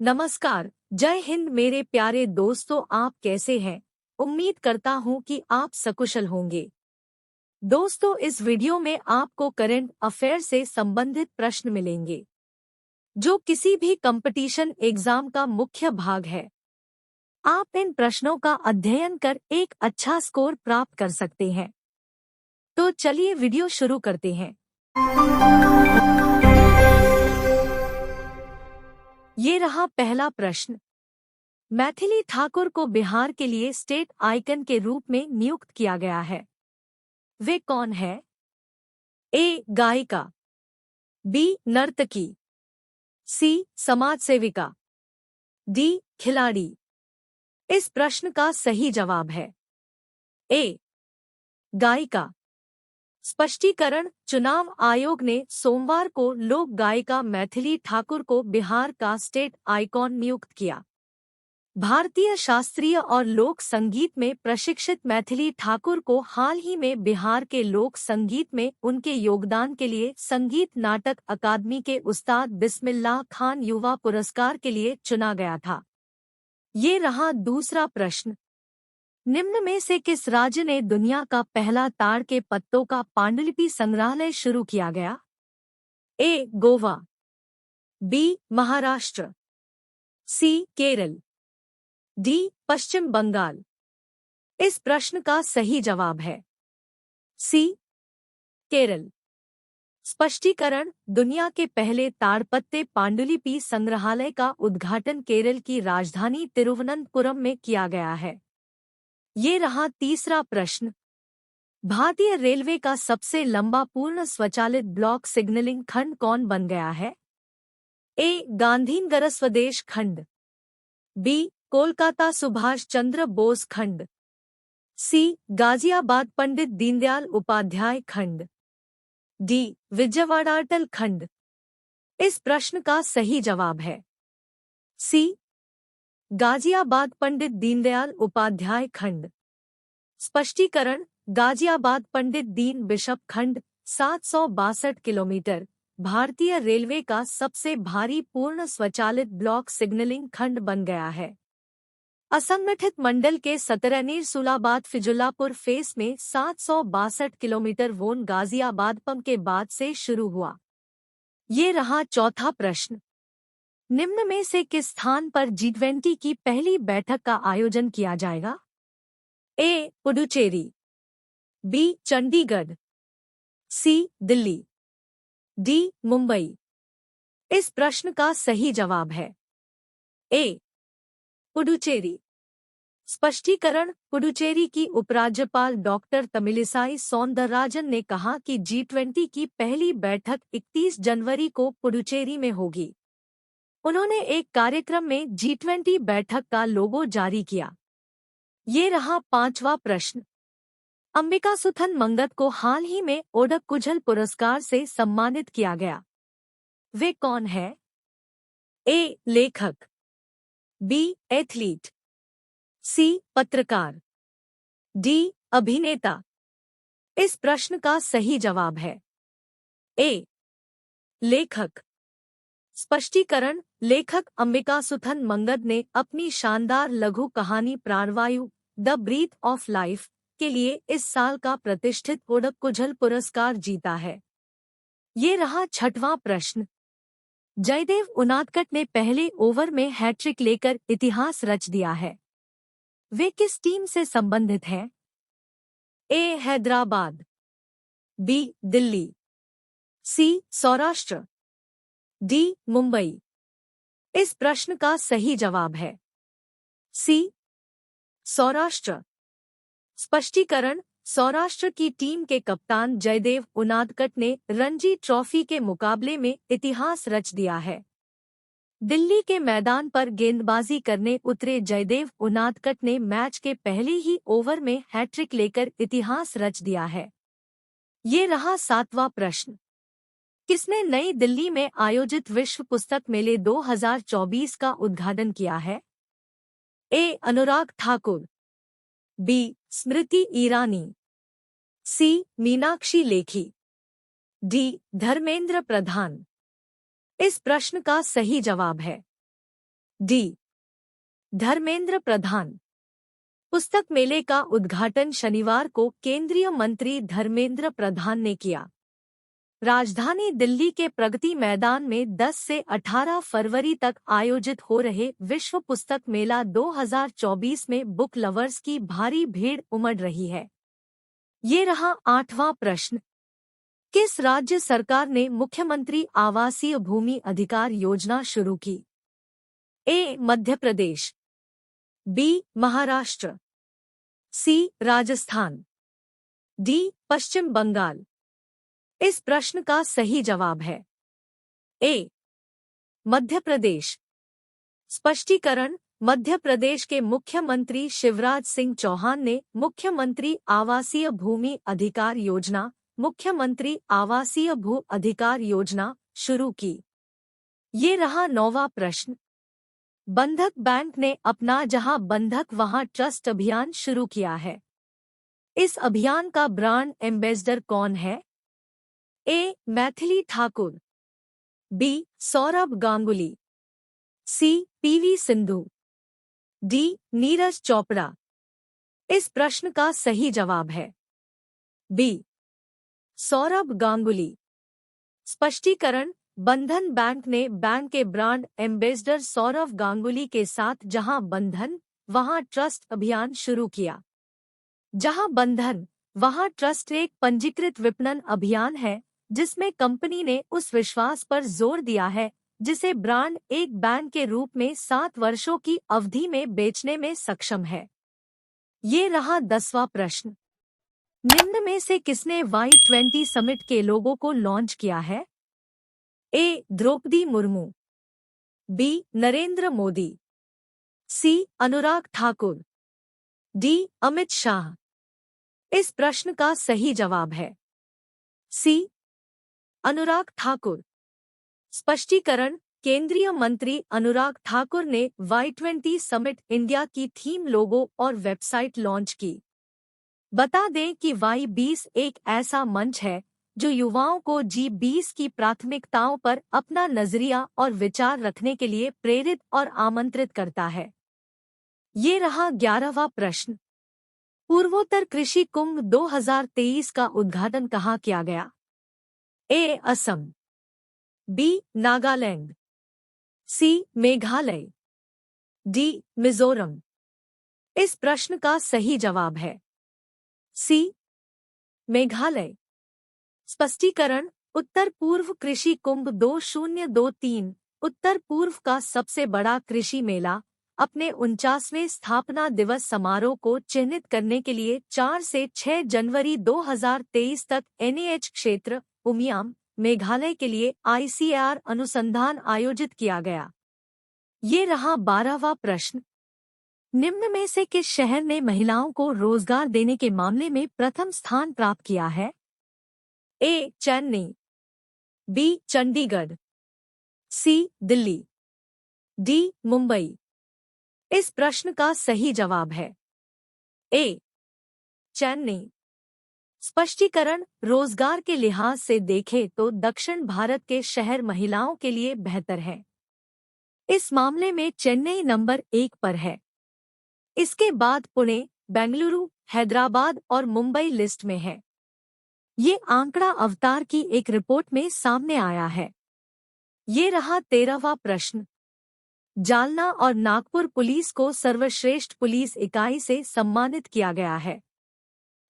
नमस्कार। जय हिंद मेरे प्यारे दोस्तों, आप कैसे हैं? उम्मीद करता हूं कि आप सकुशल होंगे। दोस्तों, इस वीडियो में आपको करंट अफेयर से संबंधित प्रश्न मिलेंगे जो किसी भी कंपटीशन एग्जाम का मुख्य भाग है। आप इन प्रश्नों का अध्ययन कर एक अच्छा स्कोर प्राप्त कर सकते हैं। तो चलिए वीडियो शुरू करते हैं। ये रहा पहला प्रश्न। मैथिली ठाकुर को बिहार के लिए स्टेट आइकन के रूप में नियुक्त किया गया है। वे कौन है? ए. गायिका, बी. नर्तकी, सी. समाज सेविका, डी. खिलाड़ी। इस प्रश्न का सही जवाब है ए. गायिका। स्पष्टीकरण: चुनाव आयोग ने सोमवार को लोक गायिका मैथिली ठाकुर को बिहार का स्टेट आइकॉन नियुक्त किया। भारतीय शास्त्रीय और लोक संगीत में प्रशिक्षित मैथिली ठाकुर को हाल ही में बिहार के लोक संगीत में उनके योगदान के लिए संगीत नाटक अकादमी के उस्ताद बिस्मिल्लाह खान युवा पुरस्कार के लिए चुना गया था। ये रहा दूसरा प्रश्न। निम्न में से किस राज्य ने दुनिया का पहला ताड़ के पत्तों का पांडुलिपि संग्रहालय शुरू किया गया? ए. गोवा, बी. महाराष्ट्र, सी. केरल, डी. पश्चिम बंगाल। इस प्रश्न का सही जवाब है सी. केरल। स्पष्टीकरण: दुनिया के पहले ताड़पत्ते पांडुलिपि संग्रहालय का उद्घाटन केरल की राजधानी तिरुवनंतपुरम में किया गया है। ये रहा तीसरा प्रश्न। भारतीय रेलवे का सबसे लंबा पूर्ण स्वचालित ब्लॉक सिग्नलिंग खंड कौन बन गया है? ए. गांधीनगर स्वदेश खंड, बी. कोलकाता सुभाष चंद्र बोस खंड, सी. गाजियाबाद पंडित दीनदयाल उपाध्याय खंड, डी. विजयवाड़ा अटल खंड। इस प्रश्न का सही जवाब है सी. गाजियाबाद पंडित दीनदयाल उपाध्याय खंड। स्पष्टीकरण: गाजियाबाद पंडित दीन बिशप खंड 762 किलोमीटर भारतीय रेलवे का सबसे भारी पूर्ण स्वचालित ब्लॉक सिग्नलिंग खंड बन गया है। असंगठित मंडल के सतरनीर सुलाबाद फिजुल्लापुर फेस में 762 किलोमीटर वोन गाजियाबाद पम के बाद से शुरू हुआ। ये रहा चौथा प्रश्न। निम्न में से किस स्थान पर G20 की पहली बैठक का आयोजन किया जाएगा? ए. पुडुचेरी, बी. चंडीगढ़, सी. दिल्ली, डी. मुंबई। इस प्रश्न का सही जवाब है ए. पुडुचेरी। स्पष्टीकरण: पुडुचेरी की उपराज्यपाल डॉक्टर तमिलिसाई सौंदरराजन ने कहा कि G20 की पहली बैठक 31 जनवरी को पुडुचेरी में होगी। उन्होंने एक कार्यक्रम में G20 बैठक का लोगो जारी किया। ये रहा पांचवा प्रश्न। अंबिका सुथन मंगत को हाल ही में ओडक्कुझल पुरस्कार से सम्मानित किया गया। वे कौन है? ए. लेखक, बी. एथलीट, सी. पत्रकार, डी. अभिनेता। इस प्रश्न का सही जवाब है ए. लेखक। स्पष्टीकरण: लेखक अंबिका सुथन मंगत ने अपनी शानदार लघु कहानी प्राणवायु द ब्रीथ ऑफ लाइफ के लिए इस साल का प्रतिष्ठित ओडक्कुझल पुरस्कार जीता है। ये रहा छठवां प्रश्न। जयदेव उनादकट ने पहले ओवर में हैट्रिक लेकर इतिहास रच दिया है। वे किस टीम से संबंधित हैं? ए. हैदराबाद, बी. दिल्ली, सी. सौराष्ट्र, डी. मुंबई। इस प्रश्न का सही जवाब है सी. सौराष्ट्र। स्पष्टीकरण: सौराष्ट्र की टीम के कप्तान जयदेव उनादकट ने रणजी ट्रॉफी के मुकाबले में इतिहास रच दिया है। दिल्ली के मैदान पर गेंदबाजी करने उतरे जयदेव उनादकट ने मैच के पहले ही ओवर में हैट्रिक लेकर इतिहास रच दिया है। ये रहा सातवां प्रश्न। किसने नई दिल्ली में आयोजित विश्व पुस्तक मेले 2024 का उद्घाटन किया है? ए. अनुराग ठाकुर, बी. स्मृति ईरानी, सी. मीनाक्षी लेखी, डी. धर्मेंद्र प्रधान। इस प्रश्न का सही जवाब है डी धर्मेंद्र प्रधान। पुस्तक मेले का उद्घाटन शनिवार को केंद्रीय मंत्री धर्मेंद्र प्रधान ने किया। राजधानी दिल्ली के प्रगति मैदान में 10 से 18 फरवरी तक आयोजित हो रहे विश्व पुस्तक मेला 2024 में बुक लवर्स की भारी भीड़ उमड़ रही है। ये रहा 8वां प्रश्न। किस राज्य सरकार ने मुख्यमंत्री आवासीय भूमि अधिकार योजना शुरू की? ए मध्य प्रदेश, बी महाराष्ट्र, सी राजस्थान, डी पश्चिम बंगाल। इस प्रश्न का सही जवाब है ए मध्य प्रदेश। स्पष्टीकरण। मध्य प्रदेश के मुख्यमंत्री शिवराज सिंह चौहान ने मुख्यमंत्री आवासीय भूमि अधिकार योजना मुख्यमंत्री आवासीय भू अधिकार योजना शुरू की। ये रहा 9वां प्रश्न। बंधक बैंक ने अपना जहां बंधक वहां ट्रस्ट अभियान शुरू किया है। इस अभियान का ब्रांड एम्बेसडर कौन है? ए मैथिली ठाकुर, बी सौरभ गांगुली, सी पीवी सिंधु, डी नीरज चोपड़ा। इस प्रश्न का सही जवाब है बी सौरभ गांगुली। स्पष्टीकरण। बंधन बैंक ने बैंक के ब्रांड एम्बेसडर सौरभ गांगुली के साथ जहां बंधन वहां ट्रस्ट अभियान शुरू किया। जहां बंधन वहां ट्रस्ट एक पंजीकृत विपणन अभियान है जिसमें कंपनी ने उस विश्वास पर जोर दिया है जिसे ब्रांड एक बैंक के रूप में 7 वर्षों की अवधि में बेचने में सक्षम है। ये रहा 10वां प्रश्न। निम्न में से किसने Y20 समिट के लोगो को लॉन्च किया है? ए द्रौपदी मुर्मू, बी नरेंद्र मोदी, सी अनुराग ठाकुर, डी अमित शाह। इस प्रश्न का सही जवाब है सी अनुराग ठाकुर। स्पष्टीकरण। केंद्रीय मंत्री अनुराग ठाकुर ने Y20 समिट इंडिया की थीम लोगो और वेबसाइट लॉन्च की। बता दें कि Y20 एक ऐसा मंच है जो युवाओं को G20 की प्राथमिकताओं पर अपना नजरिया और विचार रखने के लिए प्रेरित और आमंत्रित करता है। ये रहा 11वां प्रश्न। पूर्वोत्तर कृषि कुंभ 2023 का उद्घाटन कहाँ किया गया? ए असम, बी नागालैंड, सी मेघालय, डी मिजोरम। इस प्रश्न का सही जवाब है सी मेघालय। स्पष्टीकरण। उत्तर पूर्व कृषि कुंभ 2023 उत्तर पूर्व का सबसे बड़ा कृषि मेला अपने 49वें स्थापना दिवस समारोह को चिन्हित करने के लिए 4 से 6 जनवरी 2023 तक NEH क्षेत्र उमियाम मेघालय के लिए ICAR अनुसंधान आयोजित किया गया। ये रहा 12वां प्रश्न। निम्न में से किस शहर ने महिलाओं को रोजगार देने के मामले में प्रथम स्थान प्राप्त किया है? ए चेन्नई, बी चंडीगढ़, सी दिल्ली, डी मुंबई। इस प्रश्न का सही जवाब है ए चेन्नई। स्पष्टीकरण। रोजगार के लिहाज से देखें तो दक्षिण भारत के शहर महिलाओं के लिए बेहतर हैं। इस मामले में चेन्नई नंबर 1 पर है। इसके बाद पुणे, बेंगलुरु, हैदराबाद और मुंबई लिस्ट में है। ये आंकड़ा अवतार की एक रिपोर्ट में सामने आया है। ये रहा 13वां प्रश्न। जालना और नागपुर पुलिस को सर्वश्रेष्ठ पुलिस इकाई से सम्मानित किया गया है।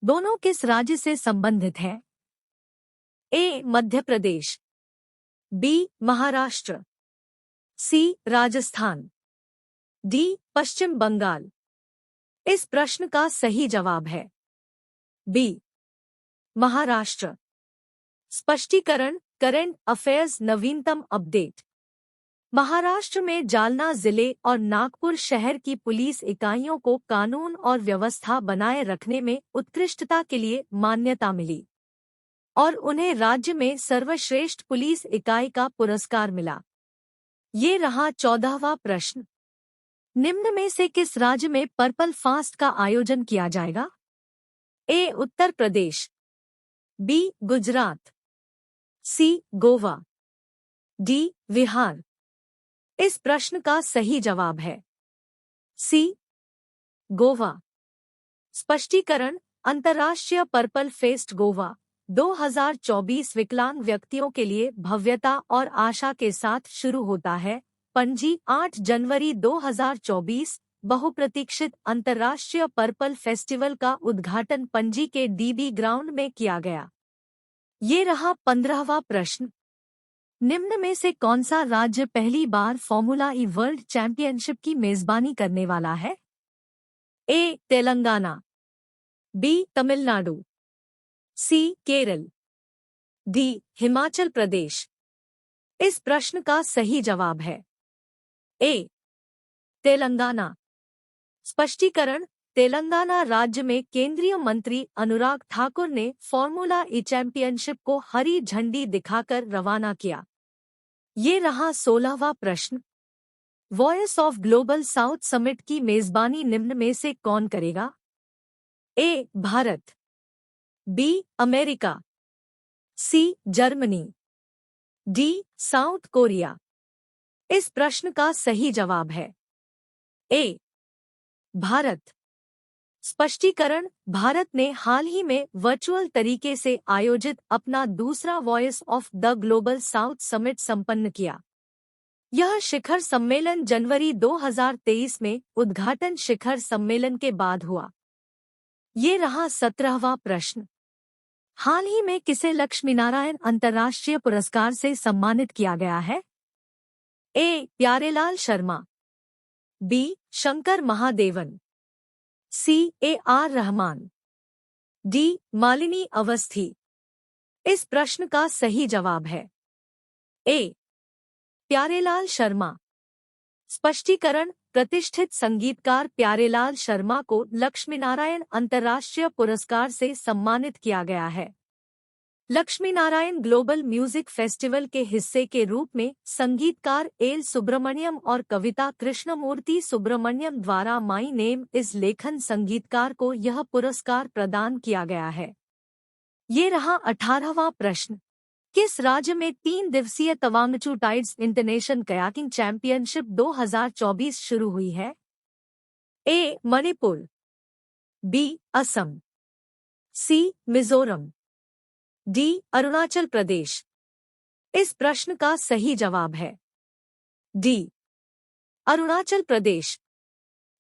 दोनों किस राज्य से संबंधित हैं? ए मध्य प्रदेश, बी महाराष्ट्र, सी राजस्थान, डी पश्चिम बंगाल। इस प्रश्न का सही जवाब है बी महाराष्ट्र। स्पष्टीकरण। करंट अफेयर्स नवीनतम अपडेट। महाराष्ट्र में जालना जिले और नागपुर शहर की पुलिस इकाइयों को कानून और व्यवस्था बनाए रखने में उत्कृष्टता के लिए मान्यता मिली और उन्हें राज्य में सर्वश्रेष्ठ पुलिस इकाई का पुरस्कार मिला। ये रहा 14वां प्रश्न। निम्न में से किस राज्य में पर्पल फास्ट का आयोजन किया जाएगा? ए उत्तर प्रदेश, बी गुजरात, सी गोवा, डी बिहार। इस प्रश्न का सही जवाब है सी, गोवा। स्पष्टीकरण, अंतर्राष्ट्रीय पर्पल फेस्ट गोवा 2024 विकलांग व्यक्तियों के लिए भव्यता और आशा के साथ शुरू होता है। पणजी 8 जनवरी 2024। बहुप्रतीक्षित अंतर्राष्ट्रीय पर्पल फेस्टिवल का उद्घाटन पणजी के डीबी ग्राउंड में किया गया। ये रहा 15वां प्रश्न। निम्न में से कौन सा राज्य पहली बार फॉर्मूला ई वर्ल्ड चैंपियनशिप की मेजबानी करने वाला है? ए, तेलंगाना। बी, तमिलनाडु। सी, केरल। डी, हिमाचल प्रदेश। इस प्रश्न का सही जवाब है ए, तेलंगाना। स्पष्टीकरण, तेलंगाना राज्य में केंद्रीय मंत्री अनुराग ठाकुर ने फॉर्मूला ई चैंपियनशिप को हरी झंडी दिखाकर रवाना किया। ये रहा 16वां प्रश्न। Voice of global south summit की मेजबानी निम्न में से कौन करेगा? A, Bharat. B, America. C, Germany. D, South Korea. इस प्रश्न का सही जवाब है ए, भारत। स्पष्टीकरण, भारत ने हाल ही में वर्चुअल तरीके से आयोजित अपना दूसरा voice of the global south summit संपन्न किया। यह शिखर सम्मेलन जनवरी 2023 में उद्घाटन शिखर सम्मेलन के बाद हुआ। ये रहा 17वां प्रश्न। हाल ही में किसे लक्ष्मीनारायण अंतर्राष्ट्रीय पुरस्कार से सम्मानित किया गया है? A, Pyarelal Sharma. B, Shankar Mahadevan. C, A R Rahman. D, Malini Awasthi. इस प्रश्न का सही जवाब है ए, प्यारेलाल शर्मा। स्पष्टीकरण, प्रतिष्ठित संगीतकार प्यारेलाल शर्मा को लक्ष्मीनारायण अंतर्राष्ट्रीय पुरस्कार से सम्मानित किया गया है। लक्ष्मीनारायण ग्लोबल म्यूजिक फेस्टिवल के हिस्से के रूप में संगीतकार एल सुब्रमण्यम और कविता कृष्णमूर्ति सुब्रमण्यम द्वारा माई नेम इज लेखन संगीतकार को यह पुरस्कार प्रदान किया गया है। ये रहा 18वां प्रश्न। किस राज्य में 3 दिवसीय तवांगचू टाइड्स इंटरनेशनल कयाकिंग चैंपियनशिप 2024 शुरू हुई है? ए, मणिपुर। बी, असम। सी, मिजोरम। डी, अरुणाचल प्रदेश। इस प्रश्न का सही जवाब है डी, अरुणाचल प्रदेश।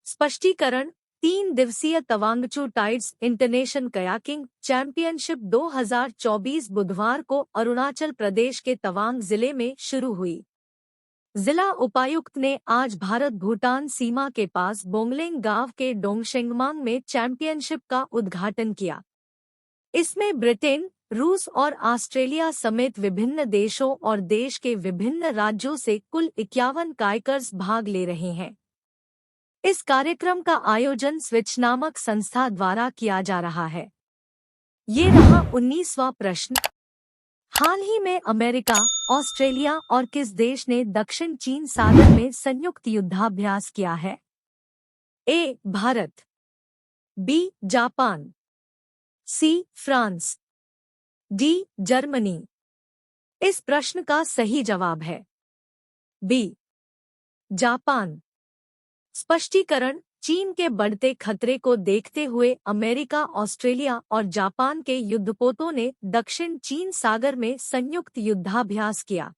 स्पष्टीकरण, 3 दिवसीय तवांगचू टाइड्स इंटरनेशनल कयाकिंग चैंपियनशिप 2024 बुधवार को अरुणाचल प्रदेश के तवांग जिले में शुरू हुई। जिला उपायुक्त ने आज भारत भूटान सीमा के पास बोंगलेंग गांव के डोंगशेंगमांग में चैंपियनशिप का उद्घाटन किया। इसमें ब्रिटेन, रूस और ऑस्ट्रेलिया समेत विभिन्न देशों और देश के विभिन्न राज्यों से कुल 51 काइकर्स भाग ले रहे हैं। इस कार्यक्रम का आयोजन स्विच नामक संस्था द्वारा किया जा रहा है। ये रहा 19वां प्रश्न। हाल ही में अमेरिका, ऑस्ट्रेलिया और किस देश ने दक्षिण चीन सागर में संयुक्त युद्धाभ्यास किया है? A, Bharat. B, Japan. C, France. D, Germany. इस प्रश्न का सही जवाब है बी, जापान। स्पष्टीकरण, चीन के बढ़ते खतरे को देखते हुए अमेरिका, ऑस्ट्रेलिया और जापान के युद्धपोतों ने दक्षिण चीन सागर में संयुक्त युद्धाभ्यास किया।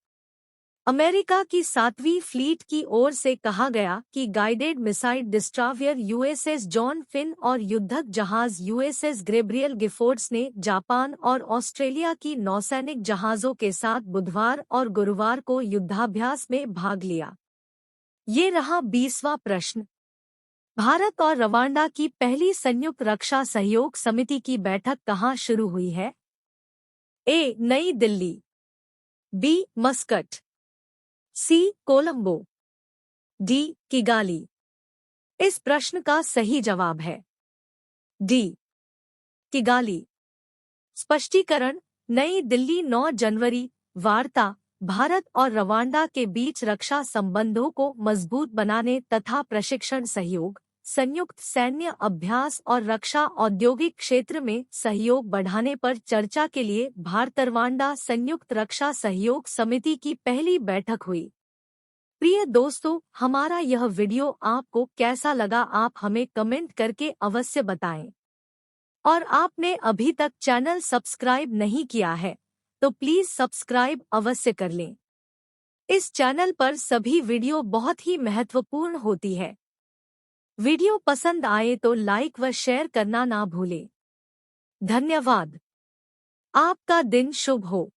अमेरिका की 7वीं फ्लीट की ओर से कहा गया कि guided missile destroyer USS John Finn और युद्धक जहाज यूएसएस गैब्रियल गिफोर्ड्स ने जापान और ऑस्ट्रेलिया की नौसैनिक जहाज़ों के साथ बुधवार और गुरुवार को युद्धाभ्यास में भाग लिया। ये रहा 20वां प्रश्न। भारत और रवांडा की पहली संयुक्त रक्षा सहयोग समिति की बैठक कहाँ शुरू हुई है? A, New Delhi. B, Muscat. C, Colombo. D, Kigali. इस प्रश्न का सही जवाब है डी, किगाली। स्पष्टीकरण, नई दिल्ली 9 जनवरी। वार्ता, भारत और रवांडा के बीच रक्षा संबंधों को मजबूत बनाने तथा प्रशिक्षण सहयोग, संयुक्त सैन्य अभ्यास और रक्षा औद्योगिक क्षेत्र में सहयोग बढ़ाने पर चर्चा के लिए भारत रवांडा संयुक्त रक्षा सहयोग समिति की पहली बैठक हुई। प्रिय दोस्तों, हमारा यह वीडियो आपको कैसा लगा आप हमें कमेंट करके अवश्य बताएं। और आपने अभी तक चैनल सब्सक्राइब नहीं किया है तो प्लीज सब्सक्राइब अवश्य कर लें। इस चैनल पर सभी वीडियो बहुत ही महत्वपूर्ण होती है। वीडियो पसंद आए तो लाइक व शेयर करना ना भूलें। धन्यवाद। आपका दिन शुभ हो।